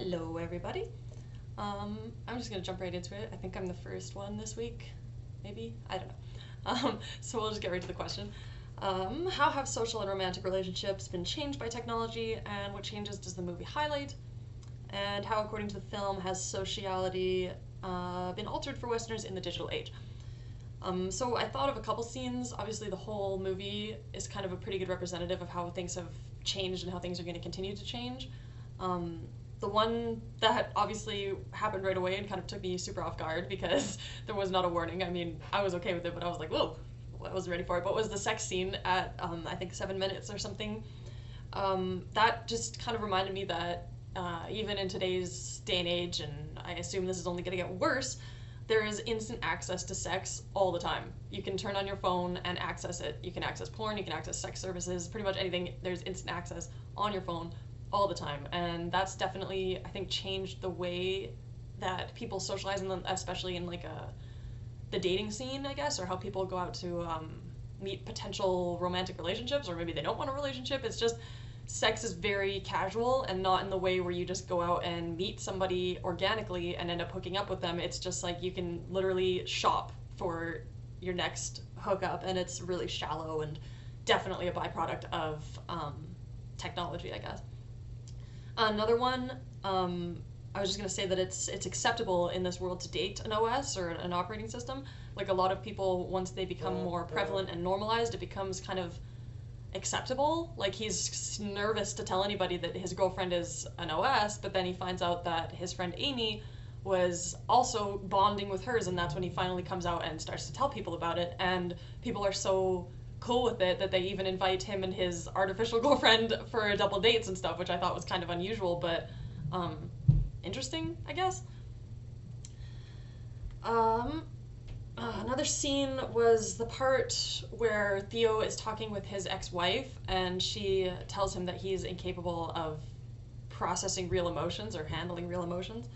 Hello, everybody. I'm just gonna jump right into it. I think I'm the first one this week, maybe? I don't know. So we'll just get right to the question. How have social and romantic relationships been changed by technology, and what changes does the movie highlight? And how, according to the film, has sociality been altered for Westerners in the digital age? So I thought of a couple scenes. Obviously, the whole movie is kind of a pretty good representative of how things have changed and how things are going to continue to change. The one that obviously happened right away and kind of took me super off guard because there was not a warning. I mean, I was okay with it, but I was like, whoa, I wasn't ready for it. But was the sex scene at, I think, 7 minutes or something. That just kind of reminded me that even in today's day and age, and I assume this is only going to get worse, there is instant access to sex all the time. You can turn on your phone and access it. You can access porn, you can access sex services, pretty much anything. There's instant access on your phone all the time. And that's definitely, I think, changed the way that people socialize, and especially in like the dating scene, I guess, or how people go out to meet potential romantic relationships, or maybe they don't want a relationship. It's just sex is very casual and not in the way where you just go out and meet somebody organically and end up hooking up with them. It's just like you can literally shop for your next hookup, and it's really shallow and definitely a byproduct of technology, I guess. Another one, I was just going to say that it's acceptable in this world to date an OS or an operating system. Like, a lot of people, once they become more prevalent and normalized, it becomes kind of acceptable. Like, he's nervous to tell anybody that his girlfriend is an OS, but then he finds out that his friend Amy was also bonding with hers, and that's when he finally comes out and starts to tell people about it. And people are so cool with it that they even invite him and his artificial girlfriend for double dates and stuff, which I thought was kind of unusual, but interesting, I guess. Another scene was the part where Theo is talking with his ex-wife, and she tells him that he's incapable of processing real emotions or handling real emotions.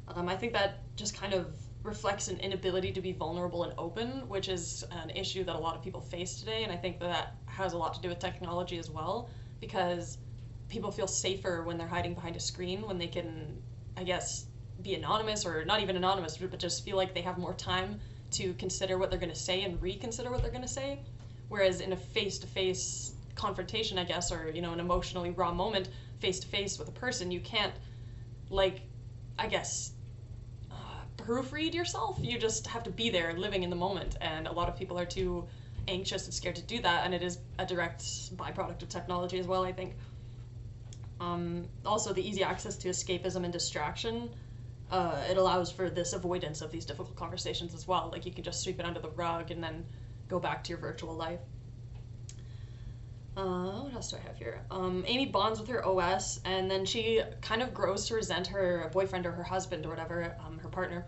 I think that just kind of reflects an inability to be vulnerable and open, which is an issue that a lot of people face today, and I think that has a lot to do with technology as well, because people feel safer when they're hiding behind a screen, when they can, I guess, be anonymous, or not even anonymous, but just feel like they have more time to consider what they're going to say and reconsider what they're going to say. Whereas in a face-to-face confrontation, I guess, or, you know, an emotionally raw moment face-to-face with a person, you can't, like, I guess, proofread yourself. You just have to be there living in the moment, and a lot of people are too anxious and scared to do that, and it is a direct byproduct of technology as well, I think. Also, the easy access to escapism and distraction, it allows for this avoidance of these difficult conversations as well. Like, you can just sweep it under the rug and then go back to your virtual life. What else do I have here? Amy bonds with her OS, and then she kind of grows to resent her boyfriend or her husband or whatever, her partner.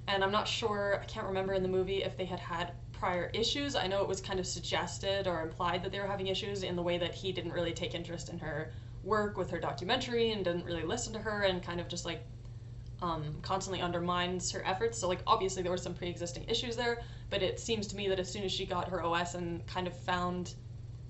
And I'm not sure, I can't remember in the movie if they had prior issues. I know it was kind of suggested or implied that they were having issues in the way that he didn't really take interest in her work with her documentary and didn't really listen to her, and kind of just like constantly undermines her efforts. So, like, obviously there were some pre-existing issues there, but it seems to me that as soon as she got her OS and kind of found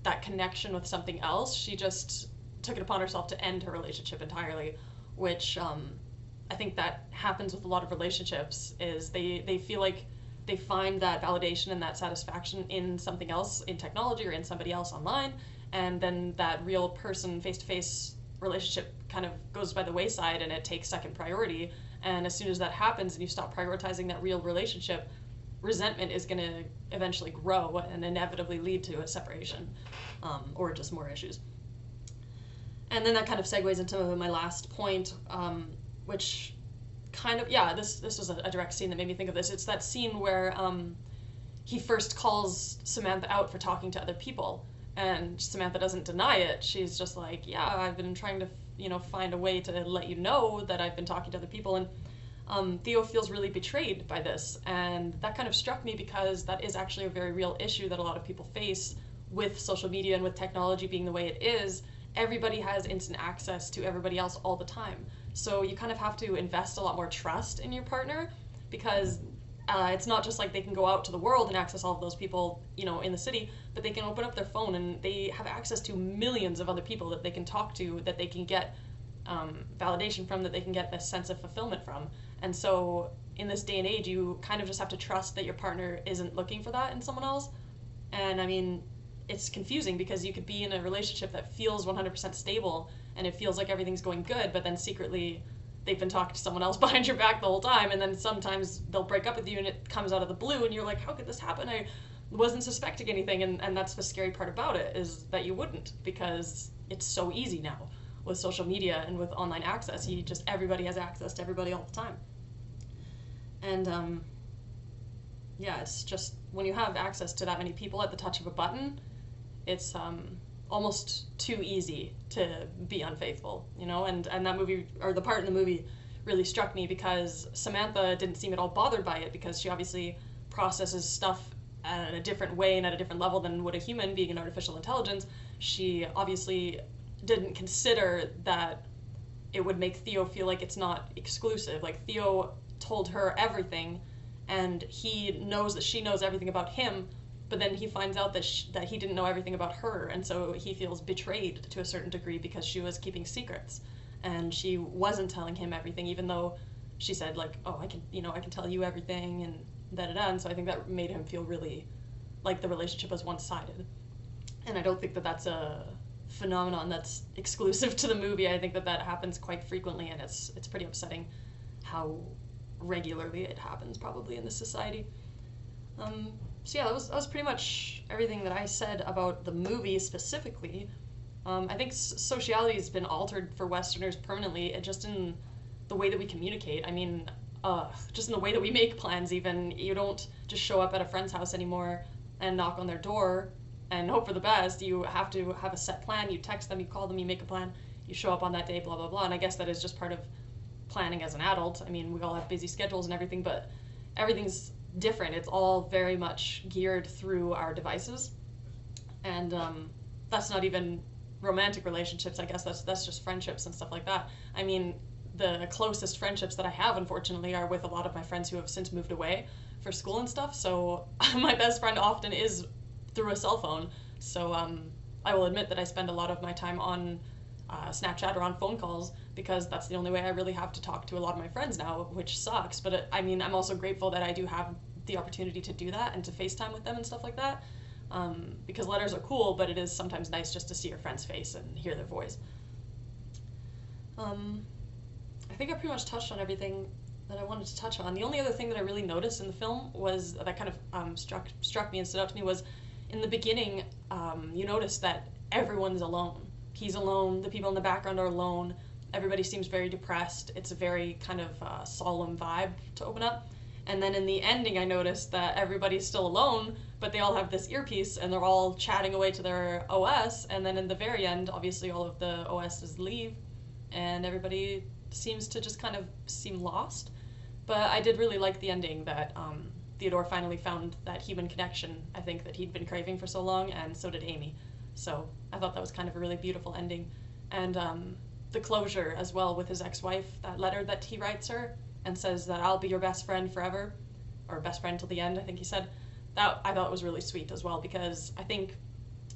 that connection with something else, she just took it upon herself to end her relationship entirely, which I think that happens with a lot of relationships, is they feel like they find that validation and that satisfaction in something else, in technology or in somebody else online, and then that real person face-to-face relationship kind of goes by the wayside and it takes second priority. And as soon as that happens and you stop prioritizing that real relationship, resentment is going to eventually grow and inevitably lead to a separation, or just more issues. And then that kind of segues into my last point, which kind of, yeah, this was a direct scene that made me think of this. It's that scene where he first calls Samantha out for talking to other people, and Samantha doesn't deny it. She's just like, yeah, I've been trying to, find a way to let you know that I've been talking to other people. And Theo feels really betrayed by this, and that kind of struck me because that is actually a very real issue that a lot of people face with social media and with technology being the way it is. Everybody has instant access to everybody else all the time, so you kind of have to invest a lot more trust in your partner, because it's not just like they can go out to the world and access all of those people, in the city, but they can open up their phone and they have access to millions of other people that they can talk to, that they can get validation from, that they can get this sense of fulfillment from. And so in this day and age, you kind of just have to trust that your partner isn't looking for that in someone else. And I mean, it's confusing because you could be in a relationship that feels 100% stable and it feels like everything's going good, but then secretly they've been talking to someone else behind your back the whole time, and then sometimes they'll break up with you and it comes out of the blue and you're like, how could this happen? I wasn't suspecting anything. And that's the scary part about it, is that you wouldn't, because it's so easy now with social media and with online access. Everybody has access to everybody all the time. And yeah, it's just, when you have access to that many people at the touch of a button, it's almost too easy to be unfaithful, you know? And that movie, or the part in the movie, really struck me because Samantha didn't seem at all bothered by it, because she obviously processes stuff at a different way and at a different level than would a human, being an artificial intelligence. She obviously didn't consider that it would make Theo feel like it's not exclusive. Like, Theo told her everything, and he knows that she knows everything about him, but then he finds out that he didn't know everything about her, and so he feels betrayed to a certain degree because she was keeping secrets, and she wasn't telling him everything, even though she said, like, oh, I can tell you everything, and da-da-da. And so I think that made him feel really like the relationship was one-sided. And I don't think that that's a phenomenon that's exclusive to the movie. I think that happens quite frequently, and it's pretty upsetting how regularly it happens probably in this society. So yeah, that was pretty much everything that I said about the movie specifically. I think sociality has been altered for Westerners permanently, just in the way that we communicate. I mean, just in the way that we make plans even. You don't just show up at a friend's house anymore and knock on their door and hope for the best. You have to have a set plan. You text them, you call them, you make a plan, you show up on that day, blah, blah, blah. And I guess that is just part of planning as an adult. I mean, we all have busy schedules and everything, but everything's different. It's all very much geared through our devices. And that's not even romantic relationships. I guess that's just friendships and stuff like that. I mean, the closest friendships that I have, unfortunately, are with a lot of my friends who have since moved away for school and stuff. So my best friend often is through a cell phone. So I will admit that I spend a lot of my time on Snapchat or on phone calls, because that's the only way I really have to talk to a lot of my friends now, which sucks. But I mean, I'm also grateful that I do have the opportunity to do that and to FaceTime with them and stuff like that. Because letters are cool, but it is sometimes nice just to see your friend's face and hear their voice. I think I pretty much touched on everything that I wanted to touch on. The only other thing that I really noticed in the film was that kind of struck me and stood out to me was, in the beginning, you notice that everyone's alone. He's alone, the people in the background are alone, everybody seems very depressed. It's a very kind of solemn vibe to open up. And then in the ending, I noticed that everybody's still alone, but they all have this earpiece and they're all chatting away to their OS. And then in the very end, obviously all of the OSs leave and everybody seems to just kind of seem lost. But I did really like the ending, that Theodore finally found that human connection, I think, that he'd been craving for so long, and so did Amy. So I thought that was kind of a really beautiful ending. And the closure as well with his ex-wife, that letter that he writes her and says that I'll be your best friend forever, or best friend till the end, I think he said. That I thought was really sweet as well, because I think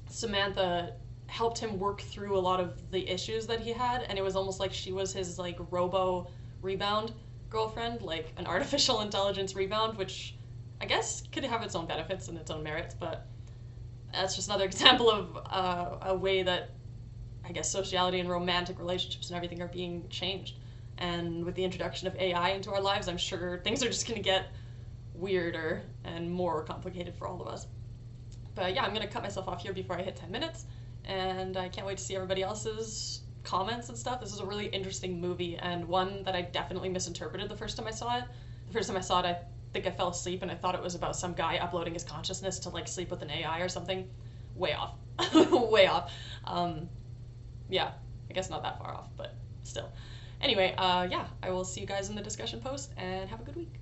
Samantha helped him work through a lot of the issues that he had, and it was almost like she was his like robo rebound girlfriend, like an artificial intelligence rebound, which I guess could have its own benefits and its own merits, but that's just another example of a way that I guess sociality and romantic relationships and everything are being changed. And with the introduction of AI into our lives, I'm sure things are just going to get weirder and more complicated for all of us. But yeah, I'm going to cut myself off here before I hit 10 minutes, and I can't wait to see everybody else's comments and stuff. This is a really interesting movie, and one that I definitely misinterpreted the first time I saw it. The first time I saw it, I think I fell asleep and I thought it was about some guy uploading his consciousness to like sleep with an AI or something. Way off. Way off. Yeah, I guess not that far off, but still. Anyway, yeah, I will see you guys in the discussion post, and have a good week.